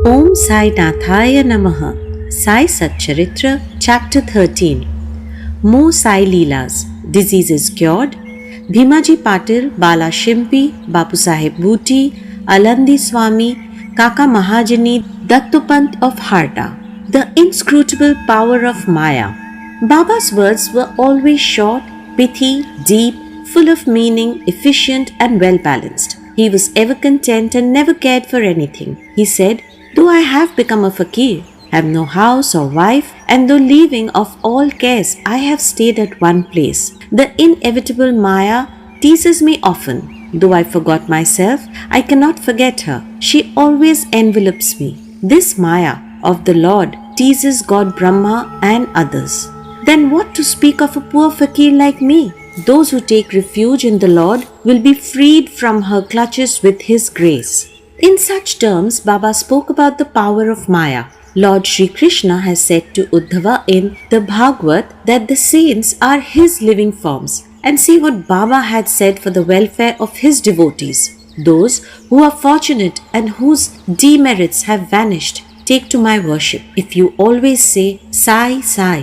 Om Sai Nathaya Namaha. Sai SatCharitra Chapter 13. Mo Sai Leelas. Disease is cured. Bhimaji Patil, Bala Shimpi, Bapu Sahib Bhuti, Alandi Swami, Kaka Mahajani, Dattopant of Harda. The inscrutable power of Maya. Baba's words were always short, pithy, deep, full of meaning, efficient and well balanced. He was ever content and never cared for anything. He said, "Though I have become a fakir, have no house or wife, and though leaving of all cares, I have stayed at one place. The inevitable Maya teases me often. Though I forgot myself, I cannot forget her. She always envelops me. This Maya of the Lord teases God Brahma and others. Then what to speak of a poor fakir like me? Those who take refuge in the Lord will be freed from her clutches with His grace." In such terms, Baba spoke about the power of Maya. Lord Sri Krishna has said to Uddhava in the Bhagavad that the saints are his living forms. And see what Baba had said for the welfare of his devotees. Those who are fortunate and whose demerits have vanished, take to my worship. If you always say, "Sai, Sai,"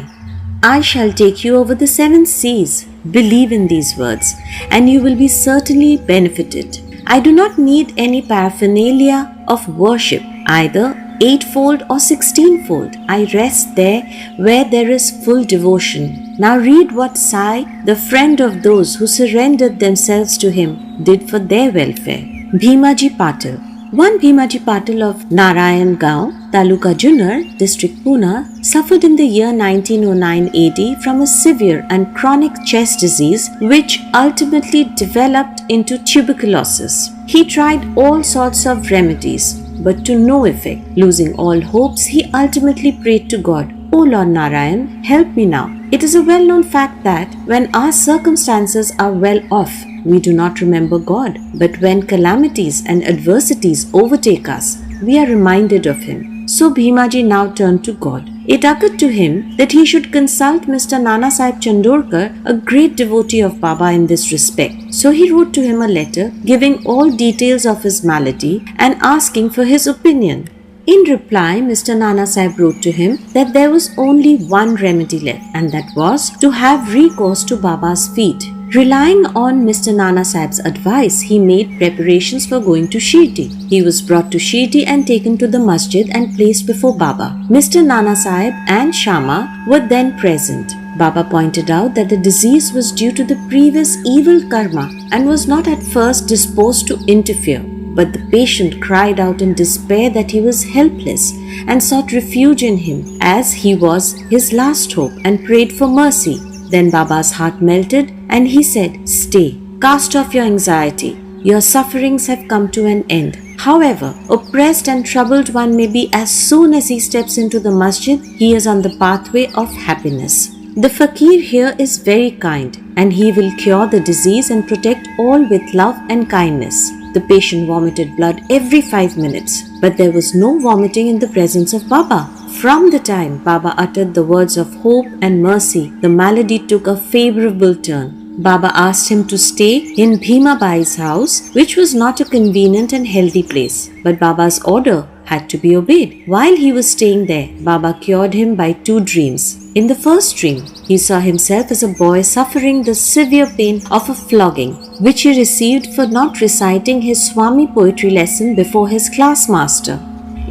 I shall take you over the 7 seas. Believe in these words, and you will be certainly benefited. I do not need any paraphernalia of worship, either 8-fold or 16-fold. I rest there where there is full devotion. Now read what Sai, the friend of those who surrendered themselves to him, did for their welfare. Bhimaji Patil. One Bhimaji Patil of Narayan Gaon, Taluka Junnar, District Pune, suffered in the year 1909 AD from a severe and chronic chest disease which ultimately developed into tuberculosis. He tried all sorts of remedies, but to no effect. Losing all hopes, he ultimately prayed to God, "O Lord Narayan, help me now." It is a well-known fact that when our circumstances are well off, we do not remember God. But when calamities and adversities overtake us, we are reminded of Him. So Bhimaji now turned to God. It occurred to him that he should consult Mr. Nana Sahib Chandorkar, a great devotee of Baba in this respect. So he wrote to him a letter giving all details of his malady and asking for his opinion. In reply, Mr. Nana Sahib wrote to him that there was only one remedy left, and that was to have recourse to Baba's feet. Relying on Mr. Nana Sahib's advice, he made preparations for going to Shirdi. He was brought to Shirdi and taken to the masjid and placed before Baba. Mr. Nana Sahib and Shama were then present. Baba pointed out that the disease was due to the previous evil karma and was not at first disposed to interfere. But the patient cried out in despair that he was helpless and sought refuge in him, as he was his last hope, and prayed for mercy. Then Baba's heart melted and he said, "Stay, cast off your anxiety. Your sufferings have come to an end. However oppressed and troubled one may be, as soon as he steps into the masjid, he is on the pathway of happiness. The fakir here is very kind, and he will cure the disease and protect all with love and kindness." The patient vomited blood every 5 minutes, but there was no vomiting in the presence of Baba. From the time Baba uttered the words of hope and mercy, the malady took a favorable turn. Baba asked him to stay in Bhima Bai's house, which was not a convenient and healthy place, but Baba's order had to be obeyed. While he was staying there, Baba cured him by 2 dreams. In the first dream, he saw himself as a boy suffering the severe pain of a flogging, which he received for not reciting his Swami poetry lesson before his class master.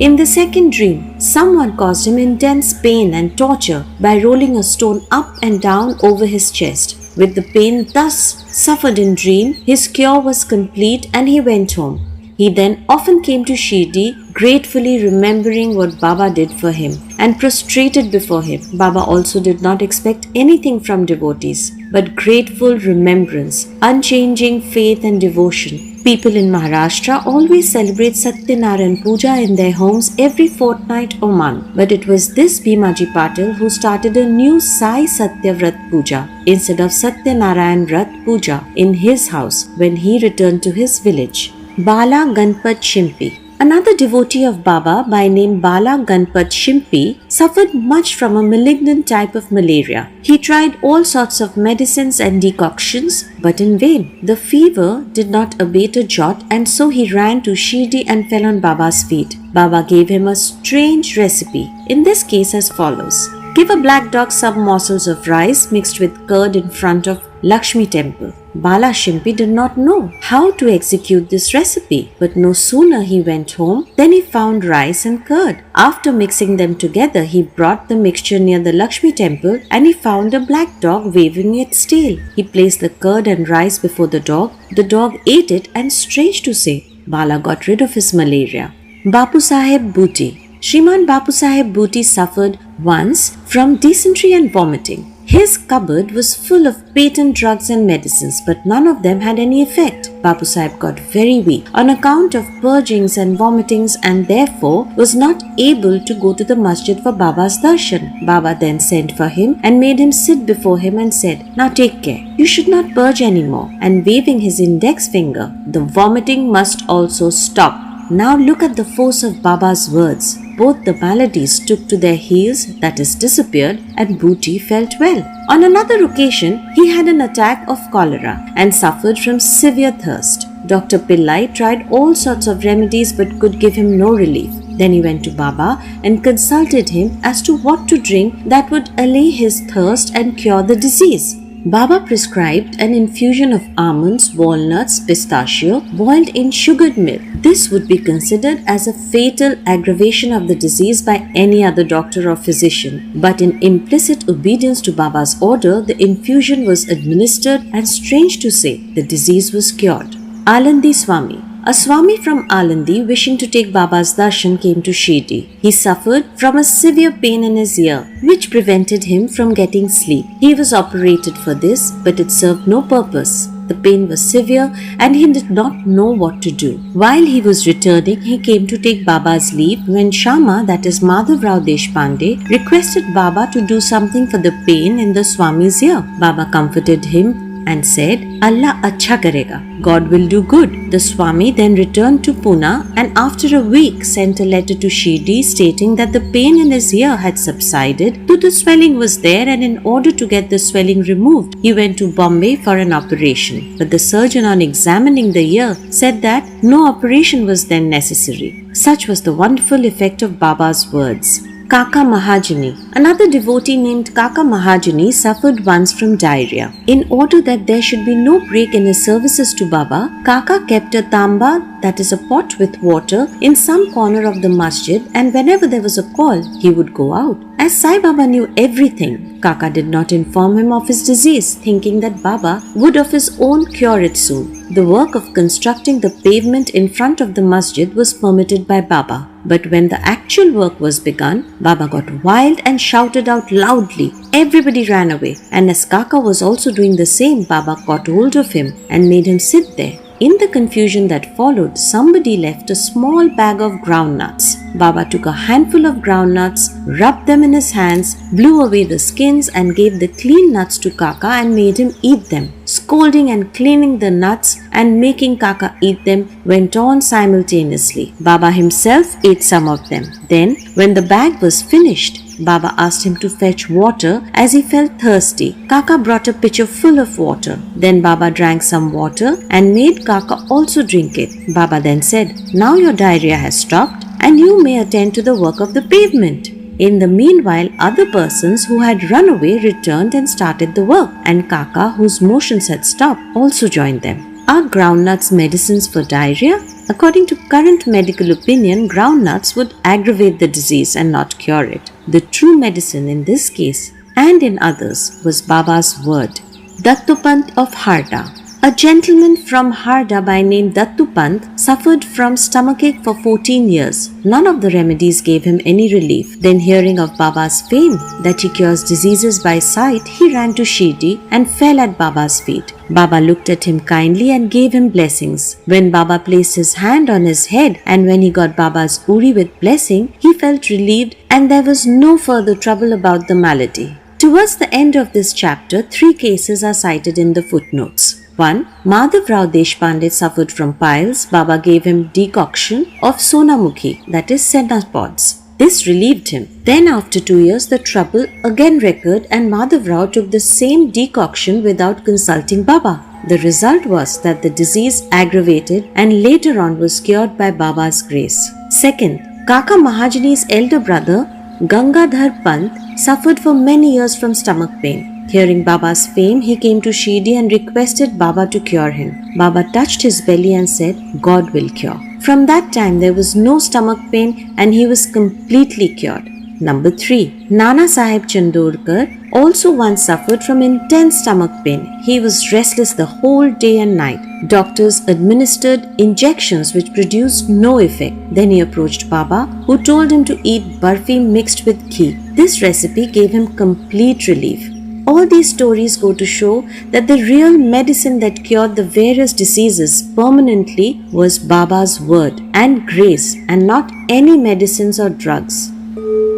In the second dream, someone caused him intense pain and torture by rolling a stone up and down over his chest. With the pain thus suffered in dream, his cure was complete and he went home. He then often came to Shirdi, gratefully remembering what Baba did for him, and prostrated before him. Baba also did not expect anything from devotees, but grateful remembrance, unchanging faith and devotion. People in Maharashtra always celebrate Satyanarayan Puja in their homes every fortnight or month. But it was this Bhimaji Patil who started a new Sai Satya Vrat Puja instead of Satyanarayan Vrat Puja in his house when he returned to his village. Bala Ganpat Shimpi. Another devotee of Baba by name Bala Ganpat Shimpi suffered much from a malignant type of malaria. He tried all sorts of medicines and decoctions, but in vain. The fever did not abate a jot, and so he ran to Shirdi and fell on Baba's feet. Baba gave him a strange recipe, in this case as follows. Give a black dog some morsels of rice mixed with curd in front of Lakshmi temple. Bala Shimpi did not know how to execute this recipe, but no sooner he went home than he found rice and curd. After mixing them together, he brought the mixture near the Lakshmi temple and he found a black dog waving its tail. He placed the curd and rice before the dog. The dog ate it, and strange to say, Bala got rid of his malaria. Bapu Saheb Booty. Shriman Bapu Saheb Booty suffered once from dysentery and vomiting. His cupboard was full of patent drugs and medicines, but none of them had any effect. Bapu Sahib got very weak on account of purgings and vomitings, and therefore was not able to go to the masjid for Baba's darshan. Baba then sent for him and made him sit before him and said, "Now take care. You should not purge anymore." And waving his index finger, "The vomiting must also stop." Now look at the force of Baba's words. Both the maladies took to their heels, that is, disappeared, and Booty felt well. On another occasion, he had an attack of cholera and suffered from severe thirst. Dr. Pillai tried all sorts of remedies but could give him no relief. Then he went to Baba and consulted him as to what to drink that would allay his thirst and cure the disease. Baba prescribed an infusion of almonds, walnuts, pistachio boiled in sugared milk. This would be considered as a fatal aggravation of the disease by any other doctor or physician. But in implicit obedience to Baba's order, the infusion was administered, and strange to say, the disease was cured. Alandi Swami. A Swami from Alandi wishing to take Baba's darshan came to Shirdi. He suffered from a severe pain in his ear, which prevented him from getting sleep. He was operated for this, but it served no purpose. The pain was severe and he did not know what to do. While he was returning, he came to take Baba's leave when Shama, that is Madhav Rao Deshpande, requested Baba to do something for the pain in the Swami's ear. Baba comforted him and said, "Allah acha karega, God will do good." The Swami then returned to Pune and after a week sent a letter to Shirdi stating that the pain in his ear had subsided, though the swelling was there, and in order to get the swelling removed, he went to Bombay for an operation. But the surgeon, on examining the ear, said that no operation was then necessary. Such was the wonderful effect of Baba's words. Kaka Mahajani. Another devotee named Kaka Mahajani suffered once from diarrhea. In order that there should be no break in his services to Baba, Kaka kept a tamba, that is a pot with water, in some corner of the masjid, and whenever there was a call, he would go out. As Sai Baba knew everything, Kaka did not inform him of his disease, thinking that Baba would of his own cure it soon. The work of constructing the pavement in front of the masjid was permitted by Baba. But when the actual work was begun, Baba got wild and shouted out loudly. Everybody ran away, and as Kaka was also doing the same, Baba caught hold of him and made him sit there. In the confusion that followed, somebody left a small bag of groundnuts. Baba took a handful of groundnuts, rubbed them in his hands, blew away the skins, and gave the clean nuts to Kaka and made him eat them. Scolding and cleaning the nuts and making Kaka eat them went on simultaneously. Baba himself ate some of them. Then, when the bag was finished, Baba asked him to fetch water as he felt thirsty. Kaka brought a pitcher full of water. Then Baba drank some water and made Kaka also drink it. Baba then said, "Now your diarrhea has stopped and you may attend to the work of the pavement." In the meanwhile, other persons who had run away returned and started the work, and Kaka, whose motions had stopped, also joined them. Are groundnuts medicines for diarrhea? According to current medical opinion, groundnuts would aggravate the disease and not cure it. The true medicine in this case and in others was Baba's word. Dattupant of Harda. A gentleman from Harda by name Dattupant suffered from stomachache for 14 years. None of the remedies gave him any relief. Then, hearing of Baba's fame that he cures diseases by sight, he ran to Shirdi and fell at Baba's feet. Baba looked at him kindly and gave him blessings. When Baba placed his hand on his head and when he got Baba's uri with blessing, he felt relieved and there was no further trouble about the malady. Towards the end of this chapter, 3 cases are cited in the footnotes. 1. Madhav Rao Deshpande suffered from piles. Baba gave him decoction of sonamukhi, that is senna pods. This relieved him. Then after 2 years the trouble again recurred and Madhav Rao took the same decoction without consulting Baba. The result was that the disease aggravated and later on was cured by Baba's grace. Second, Kaka Mahajani's elder brother Gangadhar Pant suffered for many years from stomach pain. Hearing Baba's fame, he came to Shirdi and requested Baba to cure him. Baba touched his belly and said, God will cure. From that time, there was no stomach pain and he was completely cured. Number 3. Nana Sahib Chandorkar also once suffered from intense stomach pain. He was restless the whole day and night. Doctors administered injections which produced no effect. Then he approached Baba, who told him to eat barfi mixed with ghee. This recipe gave him complete relief. All these stories go to show that the real medicine that cured the various diseases permanently was Baba's word and grace and not any medicines or drugs.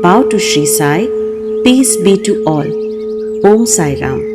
Bow to Sri Sai. Peace be to all. Om Sai Ram.